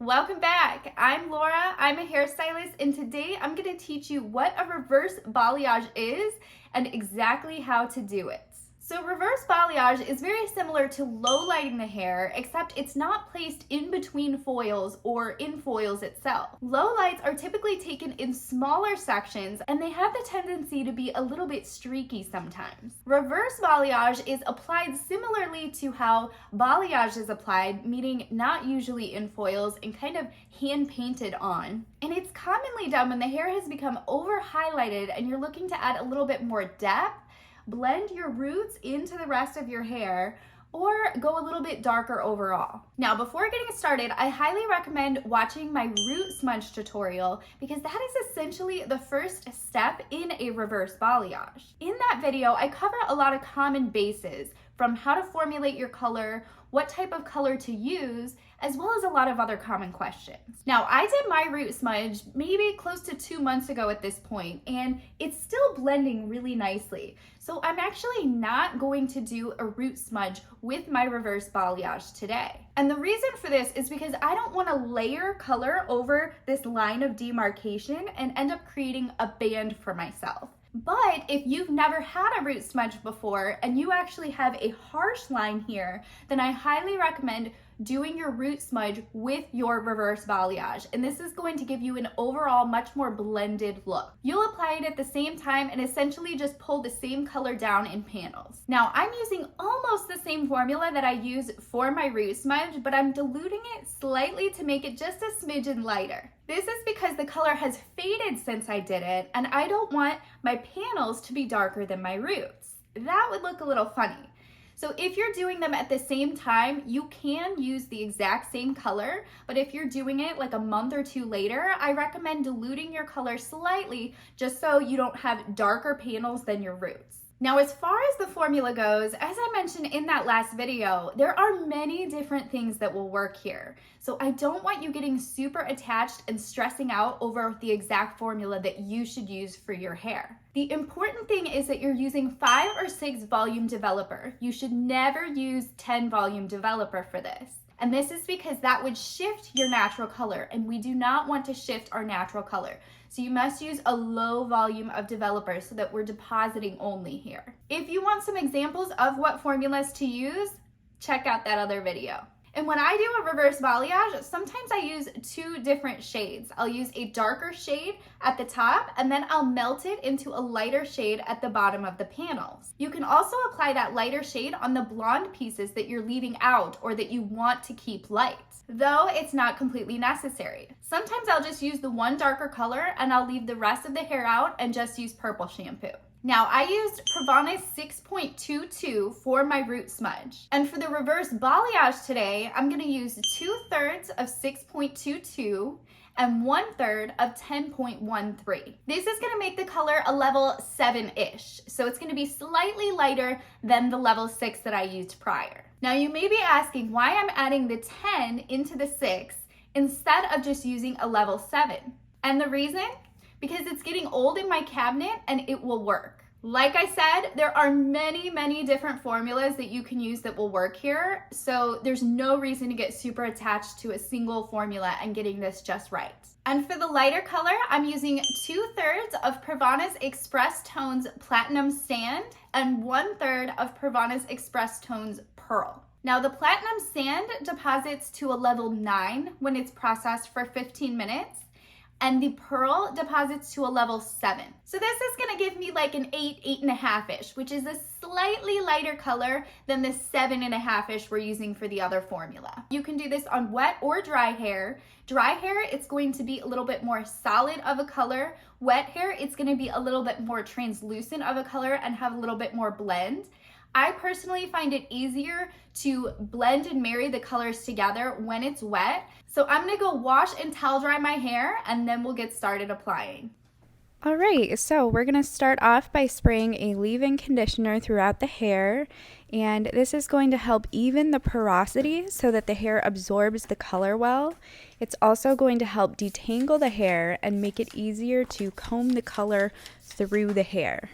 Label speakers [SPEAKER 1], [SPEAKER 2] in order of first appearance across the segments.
[SPEAKER 1] Welcome back. I'm Laura. I'm a hairstylist, and today I'm going to teach you what a reverse balayage is and exactly how to do it. So reverse balayage is very similar to low lighting the hair, except it's not placed in between foils or in foils itself. Low lights are typically taken in smaller sections, and they have the tendency to be a little bit streaky sometimes. Reverse balayage is applied similarly to how balayage is applied, meaning not usually in foils and kind of hand painted on. And it's commonly done when the hair has become over highlighted and you're looking to add a little bit more depth, blend your roots into the rest of your hair, or go a little bit darker overall. Now, before getting started, I highly recommend watching my root smudge tutorial because that is essentially the first step in a reverse balayage. In that video, I cover a lot of common bases, from how to formulate your color, what type of color to use, as well as a lot of other common questions. Now, I did my root smudge maybe close to 2 months ago at this point, and it's still blending really nicely. So I'm actually not going to do a root smudge with my reverse balayage today. And the reason for this is because I don't want to layer color over this line of demarcation and end up creating a band for myself. But if you've never had a root smudge before and you actually have a harsh line here, then I highly recommend doing your root smudge with your reverse balayage. And this is going to give you an overall much more blended look. You'll apply it at the same time and essentially just pull the same color down in panels. Now, I'm using almost the same formula that I use for my root smudge, but I'm diluting it slightly to make it just a smidgen lighter. This is because the color has faded since I did it, and I don't want my panels to be darker than my roots. That would look a little funny. So if you're doing them at the same time, you can use the exact same color, but if you're doing it like a month or two later, I recommend diluting your color slightly just so you don't have darker panels than your roots. Now, as far as the formula goes, as I mentioned in that last video, there are many different things that will work here. So I don't want you getting super attached and stressing out over the exact formula that you should use for your hair. The important thing is that you're using 5 or 6 volume developer. You should never use 10 volume developer for this. And this is because that would shift your natural color, and we do not want to shift our natural color. So you must use a low volume of developer so that we're depositing only here. If you want some examples of what formulas to use, check out that other video. And when I do a reverse balayage, sometimes I use 2 different shades. I'll use a darker shade at the top, and then I'll melt it into a lighter shade at the bottom of the panels. You can also apply that lighter shade on the blonde pieces that you're leaving out or that you want to keep light, though it's not completely necessary. Sometimes I'll just use the one darker color and I'll leave the rest of the hair out and just use purple shampoo. Now, I used Provana's 6.22 for my root smudge. And for the reverse balayage today, I'm gonna use 2/3 of 6.22 and 1/3 of 10.13. This is gonna make the color a level 7-ish. So it's gonna be slightly lighter than the level 6 that I used prior. Now, you may be asking why I'm adding the 10 into the 6 instead of just using a level 7. And the reason? Because it's getting old in my cabinet and it will work. Like I said, there are many different formulas that you can use that will work here, so there's no reason to get super attached to a single formula and getting this just right. And for the lighter color, I'm using 2/3 of Provana's Express Tones Platinum Sand and 1/3 of Provana's Express Tones Pearl. Now, the Platinum Sand deposits to a level 9 when it's processed for 15 minutes. And the pearl deposits to a level 7. So this is gonna give me like an 8, 8.5-ish, which is a slightly lighter color than the 7.5-ish we're using for the other formula. You can do this on wet or dry hair. Dry hair, it's going to be a little bit more solid of a color. Wet hair, it's gonna be a little bit more translucent of a color and have a little bit more blend. I personally find it easier to blend and marry the colors together when it's wet. So I'm gonna go wash and towel dry my hair and then we'll get started applying.
[SPEAKER 2] All right, so we're going to start off by spraying a leave-in conditioner throughout the hair, and this is going to help even the porosity so that the hair absorbs the color well. It's also going to help detangle the hair and make it easier to comb the color through the hair.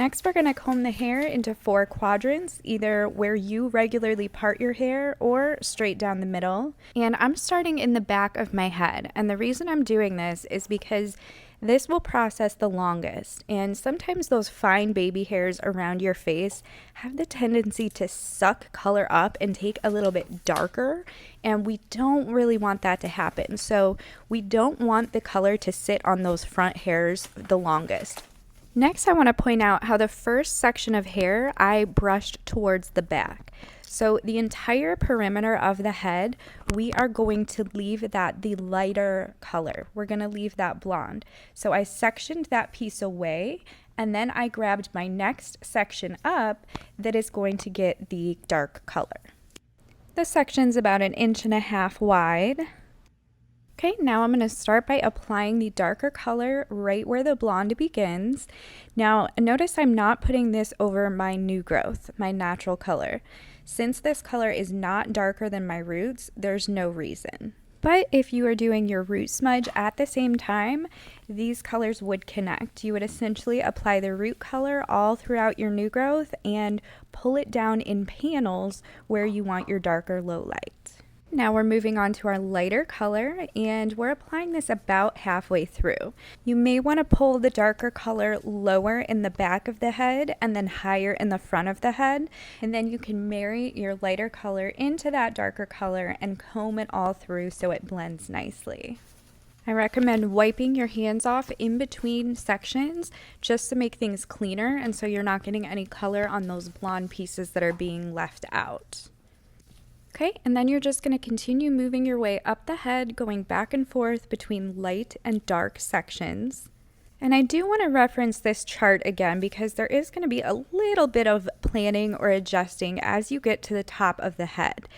[SPEAKER 2] Next, we're going to comb the hair into 4 quadrants, either where you regularly part your hair or straight down the middle. And I'm starting in the back of my head. And the reason I'm doing this is because this will process the longest. And sometimes those fine baby hairs around your face have the tendency to suck color up and take a little bit darker. And we don't really want that to happen. So we don't want the color to sit on those front hairs the longest. Next, I want to point out how the first section of hair I brushed towards the back. So the entire perimeter of the head, we are going to leave that the lighter color. We're going to leave that blonde. So I sectioned that piece away, and then I grabbed my next section up that is going to get the dark color. The section's about 1.5 inches wide. Okay, now I'm going to start by applying the darker color right where the blonde begins. Now, notice I'm not putting this over my new growth, my natural color. Since this color is not darker than my roots, there's no reason. But if you are doing your root smudge at the same time, these colors would connect. You would essentially apply the root color all throughout your new growth and pull it down in panels where you want your darker low light. Now we're moving on to our lighter color, and we're applying this about halfway through. You may want to pull the darker color lower in the back of the head and then higher in the front of the head, and then you can marry your lighter color into that darker color and comb it all through so it blends nicely. I recommend wiping your hands off in between sections just to make things cleaner and so you're not getting any color on those blonde pieces that are being left out. Okay, and then you're just going to continue moving your way up the head, going back and forth between light and dark sections. And I do want to reference this chart again because there is going to be a little bit of planning or adjusting as you get to the top of the head.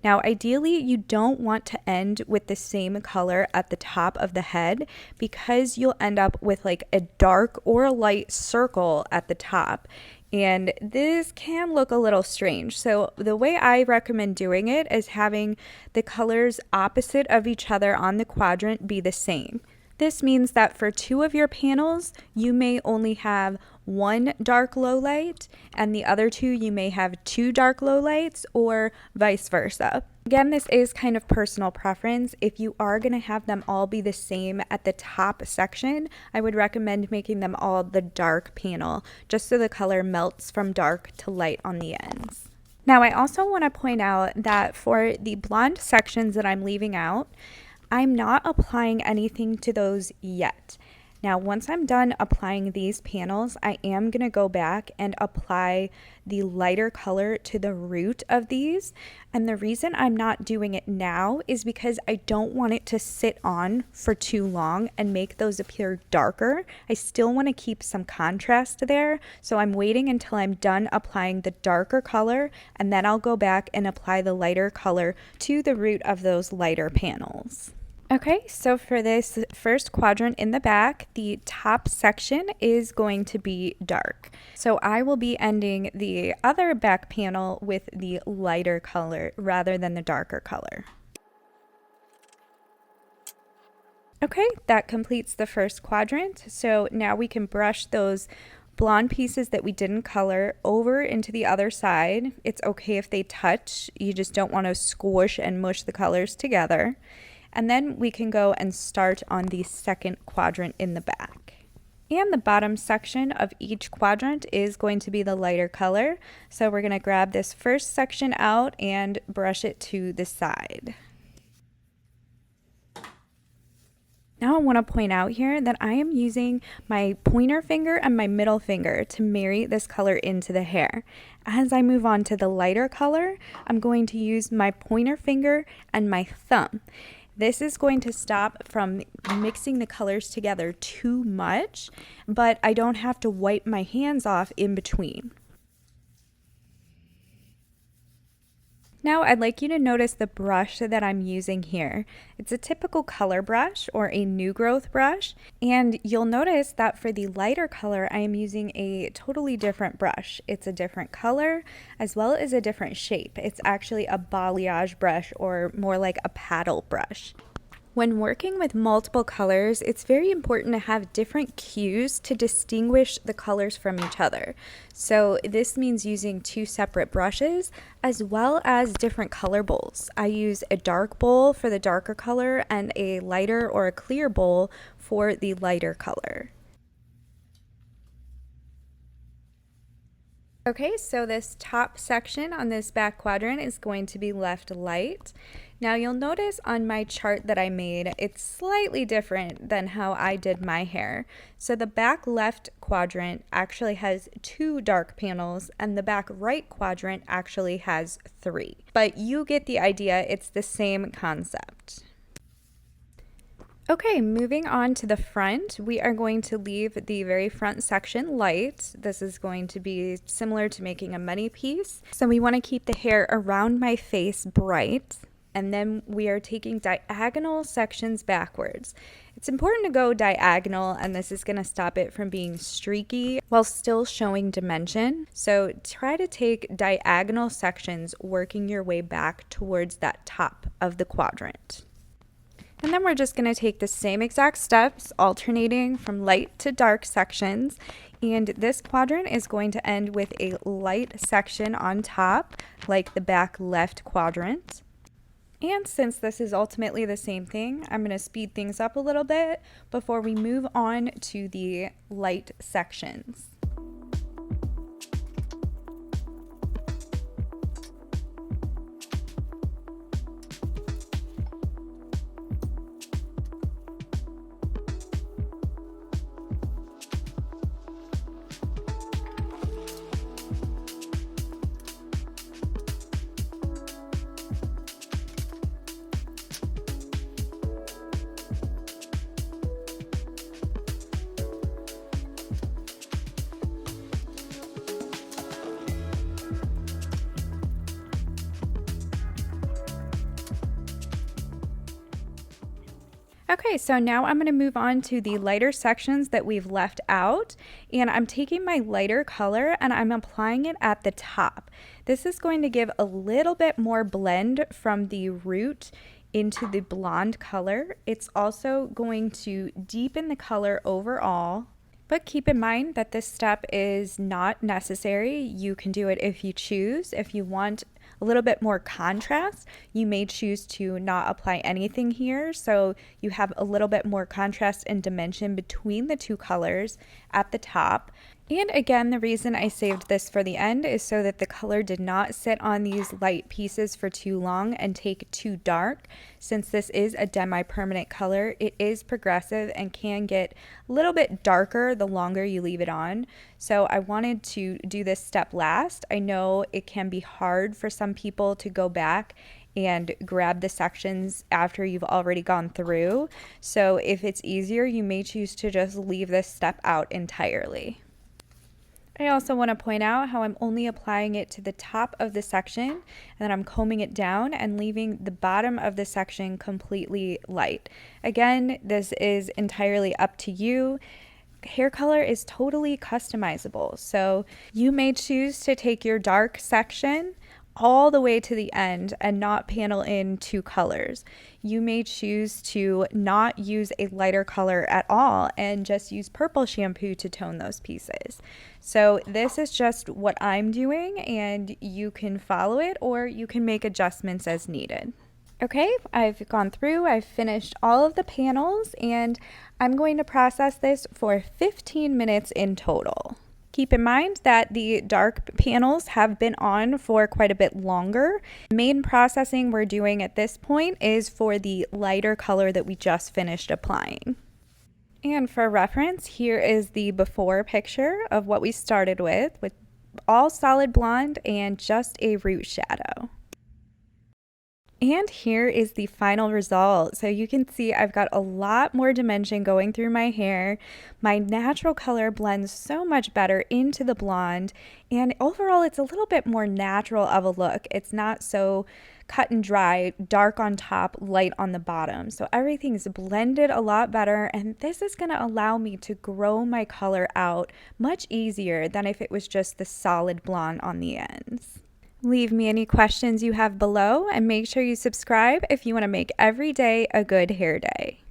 [SPEAKER 2] Now, ideally, you don't want to end with the same color at the top of the head because you'll end up with like a dark or a light circle at the top. And this can look a little strange. So the way I recommend doing it is having the colors opposite of each other on the quadrant be the same. This means that for 2 of your panels, you may only have 1 dark low light, and the other 2 you may have 2 dark low lights, or vice versa. Again, this is kind of personal preference. If you are going to have them all be the same at the top section, I would recommend making them all the dark panel, just so the color melts from dark to light on the ends. Now, I also want to point out that for the blonde sections that I'm leaving out, I'm not applying anything to those yet. Now, once I'm done applying these panels, I am going to go back and apply the lighter color to the root of these. And the reason I'm not doing it now is because I don't want it to sit on for too long and make those appear darker. I still want to keep some contrast there. So I'm waiting until I'm done applying the darker color, and then I'll go back and apply the lighter color to the root of those lighter panels. Okay, so for this first quadrant in the back, the top section is going to be dark. So I will be ending the other back panel with the lighter color rather than the darker color. Okay, that completes the first quadrant. So now we can brush those blonde pieces that we didn't color over into the other side. It's okay if they touch. You just don't want to squish and mush the colors together. And then we can go and start on the second quadrant in the back. And the bottom section of each quadrant is going to be the lighter color. So we're going to grab this first section out and brush it to the side. Now I want to point out here that I am using my pointer finger and my middle finger to marry this color into the hair. As I move on to the lighter color, I'm going to use my pointer finger and my thumb. This is going to stop from mixing the colors together too much, but I don't have to wipe my hands off in between. Now I'd like you to notice the brush that I'm using here. It's a typical color brush or a new growth brush, and you'll notice that for the lighter color I am using a totally different brush. It's a different color as well as a different shape. It's actually a balayage brush, or more like a paddle brush. When working with multiple colors, it's very important to have different cues to distinguish the colors from each other. So this means using two separate brushes as well as different color bowls. I use a dark bowl for the darker color and a lighter or a clear bowl for the lighter color. Okay, so this top section on this back quadrant is going to be left light. Now you'll notice on my chart that I made, it's slightly different than how I did my hair. So the back left quadrant actually has 2 dark panels and the back right quadrant actually has 3. But you get the idea, it's the same concept. Okay, moving on to the front, we are going to leave the very front section light. This is going to be similar to making a money piece. So we want to keep the hair around my face bright. And then we are taking diagonal sections backwards. It's important to go diagonal, and this is going to stop it from being streaky while still showing dimension. So try to take diagonal sections working your way back towards that top of the quadrant. And then we're just going to take the same exact steps, alternating from light to dark sections. And this quadrant is going to end with a light section on top, like the back left quadrant. And since this is ultimately the same thing, I'm going to speed things up a little bit before we move on to the light sections. Okay, so now I'm going to move on to the lighter sections that we've left out, and I'm taking my lighter color and I'm applying it at the top. This is going to give a little bit more blend from the root into the blonde color. It's also going to deepen the color overall. But keep in mind that this step is not necessary. You can do it if you choose. If you want a little bit more contrast, you may choose to not apply anything here. So you have a little bit more contrast and dimension between the two colors at the top. And again, the reason I saved this for the end is so that the color did not sit on these light pieces for too long and take too dark. Since this is a demi-permanent color, it is progressive and can get a little bit darker the longer you leave it on. So I wanted to do this step last. I know it can be hard for some people to go back and grab the sections after you've already gone through. So if it's easier, you may choose to just leave this step out entirely. I also want to point out how I'm only applying it to the top of the section, and then I'm combing it down and leaving the bottom of the section completely light. Again, this is entirely up to you. Hair color is totally customizable, so you may choose to take your dark section all the way to the end and not panel in 2 colors. You may choose to not use a lighter color at all and just use purple shampoo to tone those pieces. So this is just what I'm doing, and you can follow it or you can make adjustments as needed. Okay, I've gone through, I've finished all of the panels, and I'm going to process this for 15 minutes in total. Keep in mind that the dark panels have been on for quite a bit longer. Main processing we're doing at this point is for the lighter color that we just finished applying. And for reference, here is the before picture of what we started with all solid blonde and just a root shadow. And here is the final result. So you can see I've got a lot more dimension going through my hair. My natural color blends so much better into the blonde, and overall it's a little bit more natural of a look. It's not so cut and dry, dark on top, light on the bottom. So everything's blended a lot better, and this is going to allow me to grow my color out much easier than if it was just the solid blonde on the ends. Leave me any questions you have below and make sure you subscribe if you want to make every day a good hair day.